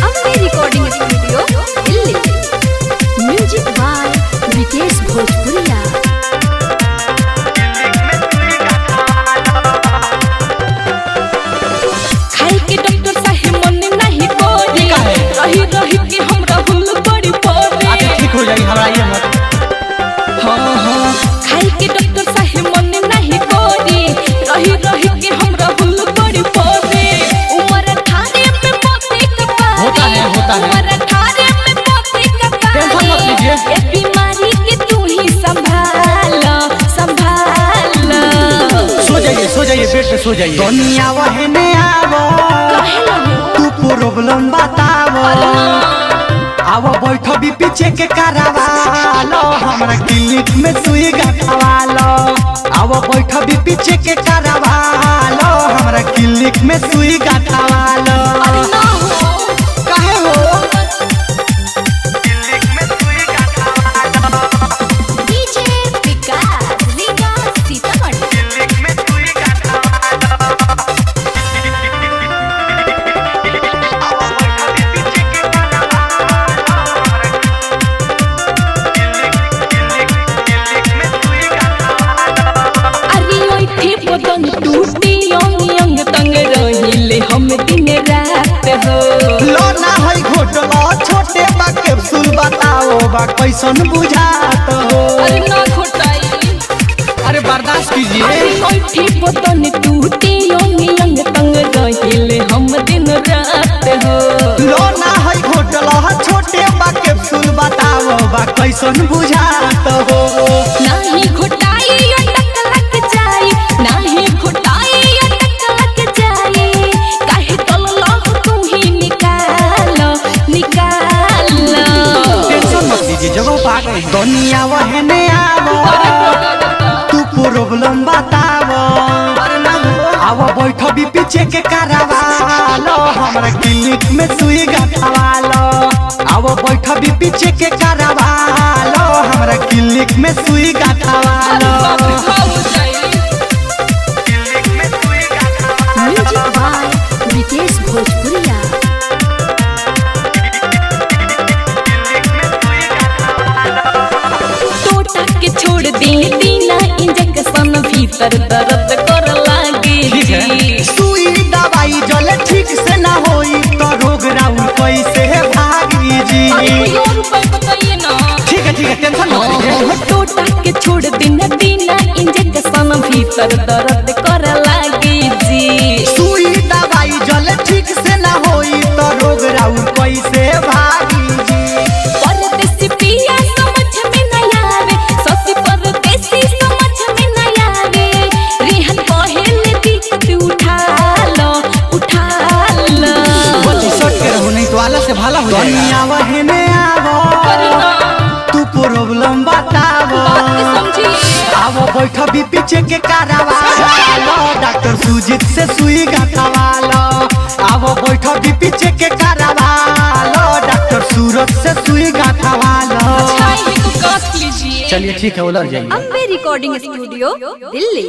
Ambe recording studio Delhi. Music by Vikesh Bhojpuriya. खाई के doctor साहब मन नहीं कोरी, रही रही के हमरा हुल बड़ी पड़े। ठीक हो जाएगी, घबराइए मत। हाँ हाँ खाई के डॉक्टर साहब मन नहीं कोरी, रही रही के हमरा हुल बड़ी पड़े। उमर 18 में मोती का पानी होता है। उमर 18 में मोती का टेंशन मत पानी। लीजिए। ये बीमारी के तू ही संभाल संभाल। सो जाइए बेड पे सो जाइए। दुनिया वहने आवो, काहे लगे तू प्रॉब्लम बतावो। आवो बैठो भी पीछे के करावालो, हमरा क्लिनिक में सुई गथवालो। आवो बैठो भी पीछे के करावालो, हमरा क्लिनिक में सुई गथवालो। ना हो काहे हो? डीजे विकास विकास सीतामढ़ी। अरे ओई थी बदन टूटी यंग यंग तंग रहिले हम दिन रात हो। लो ना है घोटला छोटे बा कैप्सूल बताओ बा कैसन बुझात हो। अरे ना घोटाई। अरे बर्दाश्त कीजिए। अरे ओई थी बदन टूटी यंग यंग तंग रहिले हम दिन रात हो। लो ना है घोटला छोटे बा कैप्सूल बताओ बा कैसन बुझात हो। नाही घोटाई अटक लग जाई, नाही घोटाई अटक लग जाई। काहे तललह तू ही निकाल निकाल। टेंशन मत लीजिए, जगह पा गए। दुनिया वहने आवो, तू प्रॉब्लम बतावो। आवो बैठो भी पीछे के करावालो, हमरा क्लिनिक में सुई गथवालो। आवो बैठो भी पीछे के करावालो, हमरा क्लिनिक में सुई गथवालो। म्यूजिक बाय विकेश भोजपुरिया। टोटा के छोड़ दे दीना इंजेक्शन भीतर दर्द कर लागे जी। सुई दवाई जल ठीक से ना होई तो रोग राउर कैसे भागी जी। अरे कोई और उपाय बताइए ना। ठीक है टेंशन मत लीजिए। टोटा के छोड़ दीना दीना इंजेक्शन भीतर दर्द कर लागे जी। सुई दवाई जल ठीक से ना होई तो रोग राउर कैसे भागी जी। परदेसी पिया समझ में न आवे, ससी परदेसी समझ में न आवे। रेहन पहले दिक्कत उठा लो उठा लो। बच्ची शॉर्ट के रहो नहीं तो आला से भाला हो जाएगा। दुनिया वहने आवो, तू प्रॉब्लम बतावो। आवो बैठो भी पीछे के करावालो, डॉक्टर सुजीत से सुई गथवालो। आवो बैठो भी पीछे के करावालो, डॉक्टर सूरज से सुई गथवालो। अच्छा ये तो काट लीजिए। चलिए ठीक है, उलझ जाइए। Ambe recording studio Delhi.